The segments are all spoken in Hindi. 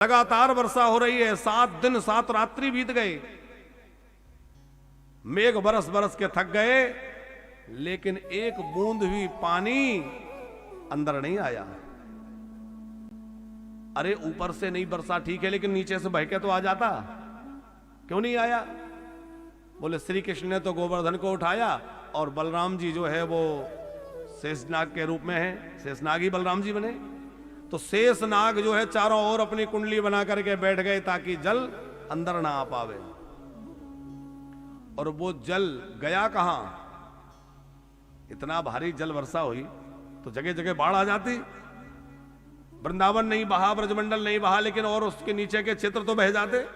लगातार वर्षा हो रही है, 7 दिन 7 रात्रि बीत गए, मेघ बरस बरस के थक गए, लेकिन एक बूंद भी पानी अंदर नहीं आया। अरे ऊपर से नहीं बरसा ठीक है, लेकिन नीचे से बह के तो आ जाता, क्यों नहीं आया? बोले श्री कृष्ण ने तो गोवर्धन को उठाया और बलराम जी जो है वो शेषनाग के रूप में है, शेषनाग ही बलराम जी बने। तो शेषनाग जो है चारों ओर अपनी कुंडली बना करके बैठ गए ताकि जल अंदर ना आ पावे। और वो जल गया कहां? इतना भारी जल वर्षा हुई तो जगह जगह बाढ़ आ जाती। वृंदावन नहीं बहा, ब्रजमंडल नहीं बहा, लेकिन और उसके नीचे के क्षेत्र तो बह जाते,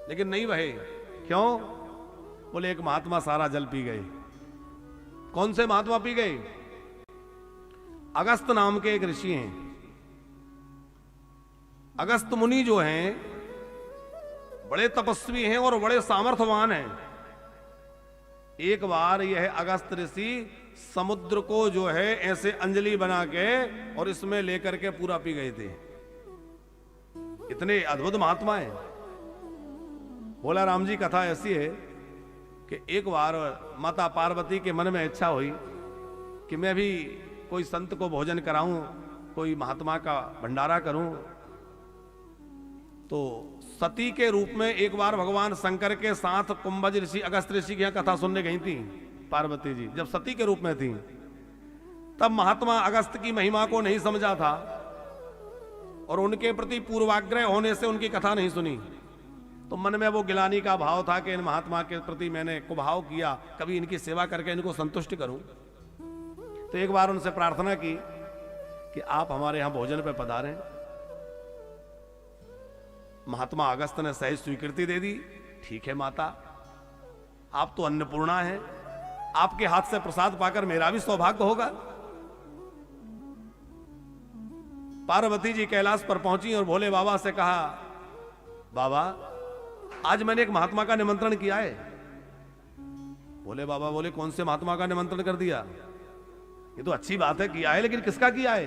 लेकिन नहीं बहे। क्यों? बोले एक महात्मा सारा जल पी गए। कौन से महात्मा पी गए? अगस्त नाम के एक ऋषि हैं। अगस्त मुनि जो हैं बड़े तपस्वी हैं और बड़े सामर्थ्यवान हैं। एक बार यह अगस्त ऋषि समुद्र को जो है ऐसे अंजलि बना के और इसमें लेकर के पूरा पी गए थे। इतने अद्भुत महात्मा हैं। बोला राम जी कथा ऐसी है कि एक बार माता पार्वती के मन में इच्छा हुई कि मैं भी कोई संत को भोजन कराऊं, कोई महात्मा का भंडारा करूं। तो सती के रूप में एक बार भगवान शंकर के साथ कुंभज ऋषि अगस्त ऋषि की यहां कथा सुनने गई थी पार्वती जी, जब सती के रूप में थी। तब महात्मा अगस्त की महिमा को नहीं समझा था और उनके प्रति पूर्वाग्रह होने से उनकी कथा नहीं सुनी। तो मन में वो गिलानी का भाव था कि इन महात्मा के प्रति मैंने कुभाव किया, कभी इनकी सेवा करके इनको संतुष्ट करूं। तो एक बार उनसे प्रार्थना की कि आप हमारे यहां भोजन पे पधारें। महात्मा अगस्त ने सहज स्वीकृति दे दी। ठीक है माता, आप तो अन्नपूर्णा हैं, आपके हाथ से प्रसाद पाकर मेरा भी सौभाग्य होगा। पार्वती जी कैलाश पर पहुंची और भोले बाबा से कहा, बाबा आज मैंने एक महात्मा का निमंत्रण किया है। भोले बाबा बोले कौन से महात्मा का निमंत्रण कर दिया? ये तो अच्छी बात है किया है, लेकिन किसका किया है?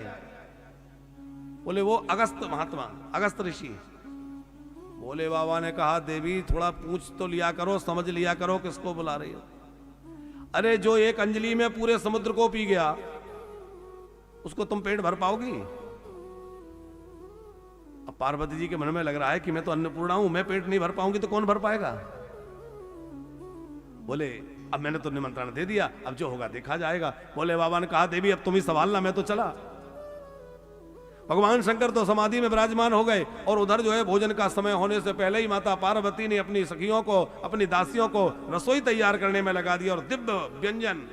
बोले वो अगस्त महात्मा, अगस्त ऋषि। भोले बाबा ने कहा देवी थोड़ा पूछ तो लिया करो, समझ लिया करो किसको बुला रही हो। अरे जो एक अंजलि में पूरे समुद्र को पी गया उसको तुम पेट भर पाओगी? अब पार्वती जी के मन में लग रहा है कि मैं तो अन्नपूर्णा हूं, मैं पेट नहीं भर पाऊंगी तो कौन भर पाएगा? बोले अब मैंने तो निमंत्रण दे दिया, अब जो होगा देखा जाएगा। भोले बाबा ने कहा देवी अब तुम ही संभालना, मैं तो चला। भगवान शंकर तो समाधि में विराजमान हो गए और उधर जो है भोजन का समय होने से पहले ही माता पार्वती ने अपनी सखियों को, अपनी दासियों को रसोई तैयार करने में लगा दी और दिव्य व्यंजन,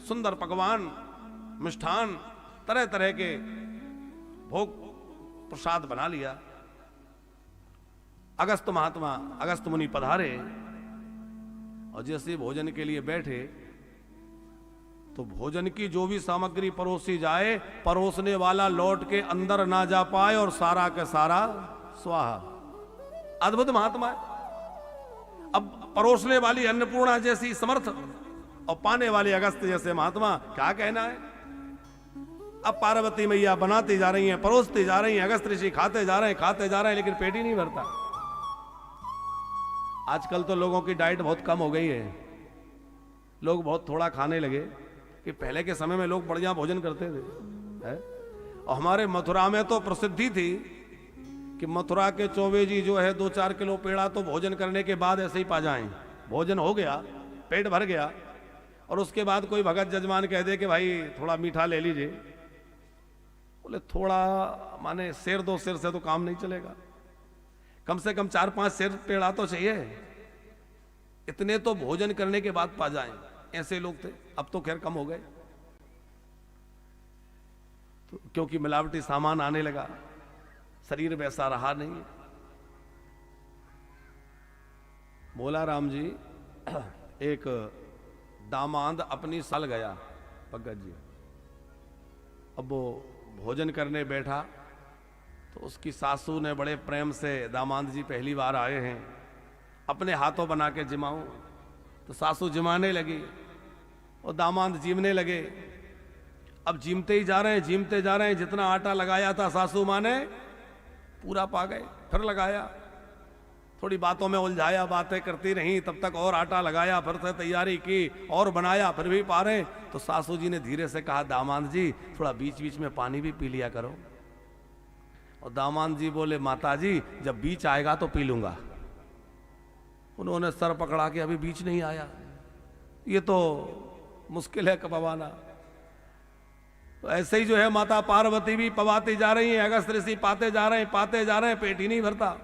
सुंदर पकवान, मिष्ठान, तरह तरह के भोग प्रसाद बना लिया। अगस्त महात्मा, अगस्त मुनि पधारे और जैसे भोजन के लिए बैठे तो भोजन की जो भी सामग्री परोसी जाए, परोसने वाला लौट के अंदर ना जा पाए और सारा का सारा स्वाहा। अद्भुत महात्मा है। अब परोसने वाली अन्नपूर्णा जैसी समर्थ और पाने वाले अगस्त जैसे महात्मा, क्या कहना है? अब पार्वती मैया बनाती जा रही हैं, परोसती जा रही हैं, अगस्त ऋषि खाते जा रहे हैं, खाते जा रहे हैं, लेकिन पेट ही नहीं भरता। आजकल तो लोगों की डाइट बहुत कम हो गई है, लोग बहुत थोड़ा खाने लगे। कि पहले के समय में लोग बढ़िया भोजन करते थे है? और हमारे मथुरा में तो प्रसिद्धि थी कि मथुरा के चौबे जी जो है 2-4 किलो पेड़ा तो भोजन करने के बाद ऐसे ही पा जाएं। भोजन हो गया, पेट भर गया और उसके बाद कोई भगत जजमान कह दे कि भाई थोड़ा मीठा ले लीजिए। बोले थोड़ा माने सेर 2 सेर से तो काम नहीं चलेगा, कम से कम 4-5 सेर पेड़ा तो चाहिए। इतने तो भोजन करने के बाद पा जाएं, ऐसे लोग थे। अब तो खैर कम हो गए तो क्योंकि मिलावटी सामान आने लगा, शरीर वैसा रहा नहीं। बोला राम जी एक दामाद अपनी साल गया भगत जी। अब वो भोजन करने बैठा तो उसकी सासू ने बड़े प्रेम से, दामाद जी पहली बार आए हैं, अपने हाथों बना के जिमाऊं। तो सासू जिमाने लगी और दामाद जीमने लगे। अब जीमते ही जा रहे हैं, जीमते जा रहे हैं। जितना आटा लगाया था सासू माँ ने पूरा पा गए। फिर लगाया, थोड़ी बातों में उलझाया, बातें करती रहीं, तब तक और आटा लगाया, फिर से तैयारी की और बनाया, फिर भी पा रहे। तो सासू जी ने धीरे से कहा, दामाद जी थोड़ा बीच बीच में पानी भी पी लिया करो। और दामाद जी बोले, माता जी जब बीच आएगा तो पी लूंगा। उन्होंने सर पकड़ा के, अभी बीच नहीं आया, ये तो मुश्किल है पवाना। तो ऐसे ही जो है माता पार्वती भी पवाती जा रही है, अगस्त ऋषि पाते जा रहे हैं, पेट ही नहीं भरता।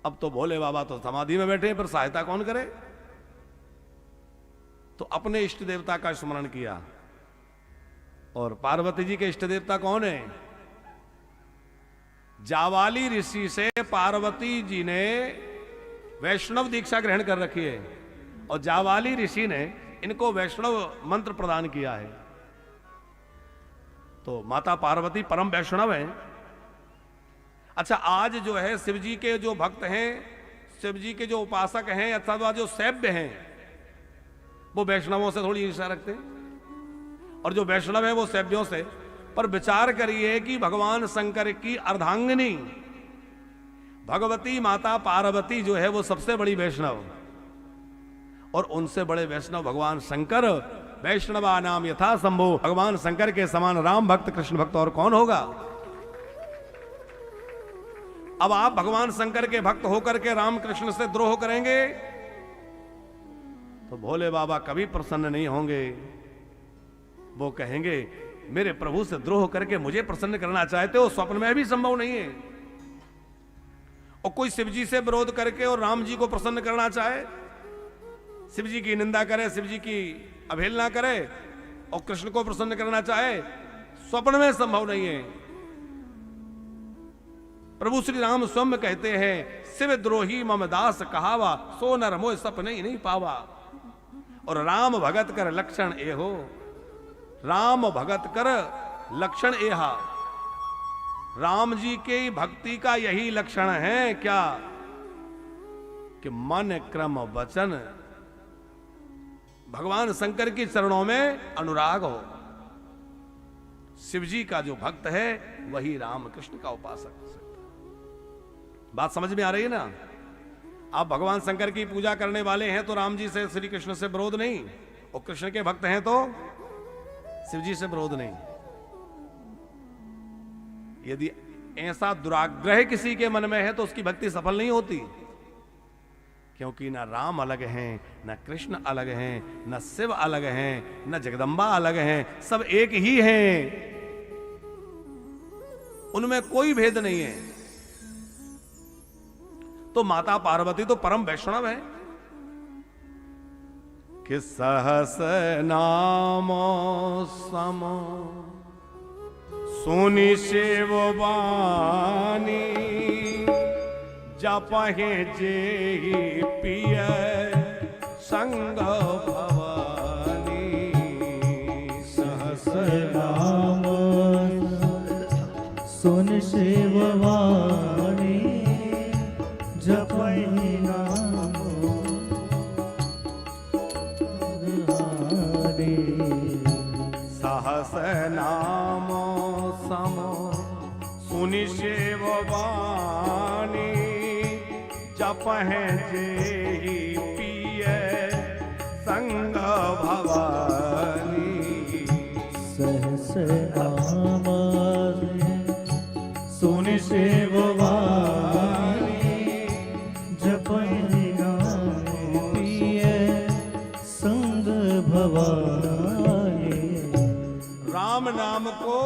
अब तो भोले बाबा तो समाधि में बैठे हैं, फिर सहायता कौन करे? तो अपने इष्ट देवता का स्मरण किया। और पार्वती जी के इष्ट देवता कौन है? जावाली ऋषि से पार्वती जी ने वैष्णव दीक्षा ग्रहण कर रखी है, और जावाली ऋषि ने इनको वैष्णव मंत्र प्रदान किया है। तो माता पार्वती परम वैष्णव हैं। अच्छा, आज जो है शिव जी के जो भक्त हैं, शिव जी के जो उपासक हैं, अथवा जो सैव्य हैं, वो वैष्णवों से थोड़ी ईर्ष्या रखते हैं, और जो वैष्णव है वो सैव्यों से। पर विचार करिए कि भगवान शंकर की अर्धांगिनी भगवती माता पार्वती जो है वो सबसे बड़ी वैष्णव, और उनसे बड़े वैष्णव भगवान शंकर। वैष्णवा नाम यथा संभो, भगवान शंकर के समान राम भक्त कृष्ण भक्त और कौन होगा? अब आप भगवान शंकर के भक्त होकर के राम कृष्ण से द्रोह करेंगे तो भोले बाबा कभी प्रसन्न नहीं होंगे। वो कहेंगे, मेरे प्रभु से द्रोह करके मुझे प्रसन्न करना चाहते हो, स्वप्न में भी संभव नहीं है। और कोई शिव जी से विरोध करके और राम जी को प्रसन्न करना चाहे, शिव जी की निंदा करे, शिव जी की अवहेलना करे और कृष्ण को प्रसन्न करना चाहे, स्वप्न में संभव नहीं है। प्रभु श्री राम स्वयं कहते हैं, शिव द्रोही मम दास कहावा, सो नर मोह सपने ही नहीं पावा। और राम भगत कर लक्षण ए हो, राम भगत कर लक्षण एहा। राम जी के भक्ति का यही लक्षण है क्या? कि मन क्रम वचन भगवान शंकर के चरणों में अनुराग हो। शिव जी का जो भक्त है वही राम कृष्ण का उपासक। बात समझ में आ रही है ना? आप भगवान शंकर की पूजा करने वाले हैं तो राम जी से, श्री कृष्ण से विरोध नहीं, और कृष्ण के भक्त हैं तो शिव जी से विरोध नहीं। यदि ऐसा दुराग्रह किसी के मन में है तो उसकी भक्ति सफल नहीं होती, क्योंकि ना राम अलग हैं, ना कृष्ण अलग हैं, ना शिव अलग हैं, ना जगदम्बा अलग हैं, सब एक ही हैं। उनमें कोई भेद नहीं है। तो माता पार्वती तो परम वैष्णव है कि सहस नाम सम सुनि शिव वाणी, जपहे जेहि पिय संग भवानी। सहस नाम सुन शिव वाणी, जपहि नाम हरि। सहस नाम सम सुनि शिव वाणी, जपहि जेहि पिय संग भवानी। सहस नाम सुनि शिव वाणी, जपहि नाम पिय संग भवानी। राम नाम को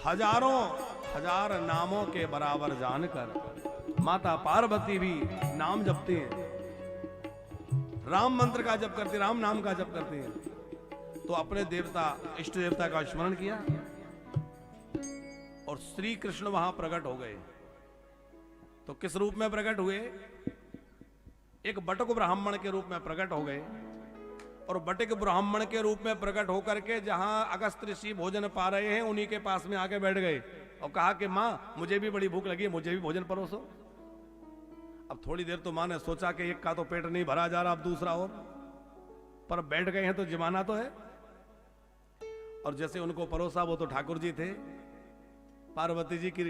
हजारों हजार नामों के बराबर जानकर माता पार्वती भी नाम जपती हैं, राम मंत्र का जप करती, राम नाम का जप करती हैं। तो अपने देवता, इष्ट देवता का स्मरण किया और श्री कृष्ण वहां प्रकट हो गए। तो किस रूप में प्रकट हुए? एक बटक ब्राह्मण के रूप में प्रकट हो गए। और बटक ब्राह्मण के रूप में प्रकट होकर के जहां अगस्त ऋषि भोजन पा रहे हैं उन्हीं के पास में आके बैठ गए और कहा कि मां, मुझे भी बड़ी भूख लगी है, मुझे भी भोजन परोसो। अब थोड़ी देर तो मां ने सोचा कि एक का तो पेट नहीं भरा जा रहा, अब दूसरा और, पर बैठ गए हैं तो जमाना तो है। और जैसे उनको परोसा, वो तो ठाकुर जी थे, पार्वती जी की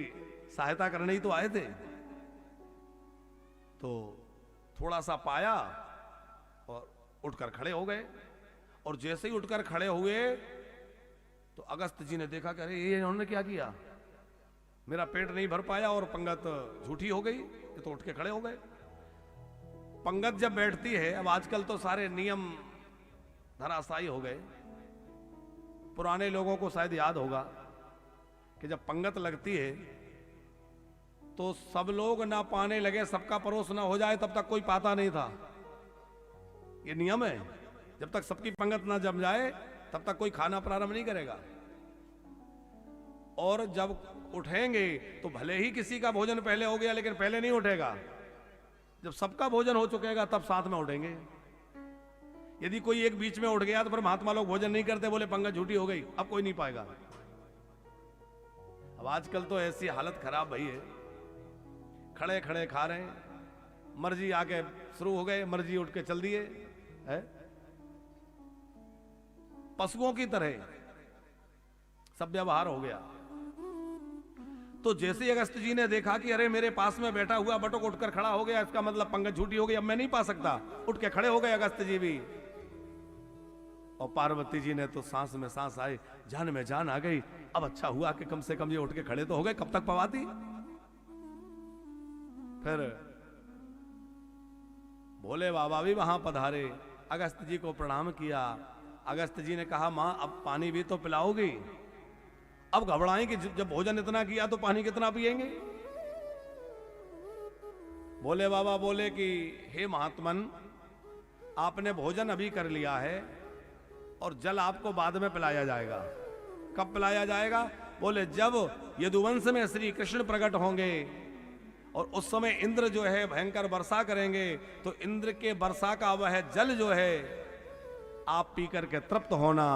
सहायता करने ही तो आए थे। तो थोड़ा सा पाया और उठकर खड़े हो गए। और जैसे ही उठकर खड़े हुए तो अगस्त जी ने देखा कि अरे ये इन्होंने क्या किया, मेरा पेट नहीं भर पाया और पंगत झूठी हो गई। ये तो उठ के खड़े हो गए। पंगत जब बैठती है, अब आजकल तो सारे नियम धराशायी हो गए। पुराने लोगों को शायद याद होगा कि जब पंगत लगती है तो सब लोग ना पाने लगे, सबका परोस ना हो जाए तब तक कोई पाता नहीं था। ये नियम है, जब तक सबकी पंगत ना जम जाए तब तक कोई खाना प्रारंभ नहीं करेगा। और जब उठेंगे तो भले ही किसी का भोजन पहले हो गया, लेकिन पहले नहीं उठेगा। जब सबका भोजन हो चुकेगा तब साथ में उठेंगे। यदि कोई एक बीच में उठ गया तो फिर महात्मा लोग भोजन नहीं करते, बोले पंगत झूठी हो गई, अब कोई नहीं पाएगा। अब आजकल तो ऐसी हालत खराब भई है, खड़े खड़े खा रहे हैं, मर्जी आके शुरू हो गए, मर्जी उठ के चल दिए, है पशुओं की तरह सब व्यवहार हो गया। तो जैसे अगस्त जी ने देखा कि अरे मेरे पास में बैठा हुआ बटुक उठकर खड़ा हो गया, इसका मतलब पंगत झूठी हो गई, अब मैं नहीं पा सकता, उठ के खड़े हो गए अगस्त जी भी। और पार्वती जी ने तो सांस में सांस आए, जान में जान आ गई। अब अच्छा हुआ कि कम से कम ये उठ के खड़े तो हो गए, कब तक पवाती। फिर भोले बाबा भी वहां पधारे, अगस्त जी को प्रणाम किया। अगस्त जी ने कहा मां अब पानी भी तो पिलाओगी। अब घबराएं कि जब भोजन इतना किया तो पानी कितना पिएंगे। भोले बाबा बोले कि हे महात्मन, आपने भोजन अभी कर लिया है और जल आपको बाद में पिलाया जाएगा। कब पिलाया जाएगा? बोले जब यदुवंश में श्री कृष्ण प्रकट होंगे और उस समय इंद्र जो है भयंकर वर्षा करेंगे, तो इंद्र के वर्षा का वह जल जो है आप पी करके तृप्त होना।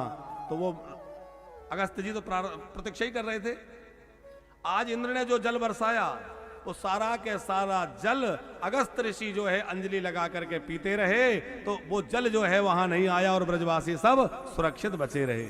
तो वो अगस्त जी तो प्रतीक्षा ही कर रहे थे। आज इंद्र ने जो जल बरसाया वो सारा के सारा जल अगस्त ऋषि जो है अंजलि लगा करके पीते रहे, तो वो जल जो है वहां नहीं आया और ब्रजवासी सब सुरक्षित बचे रहे।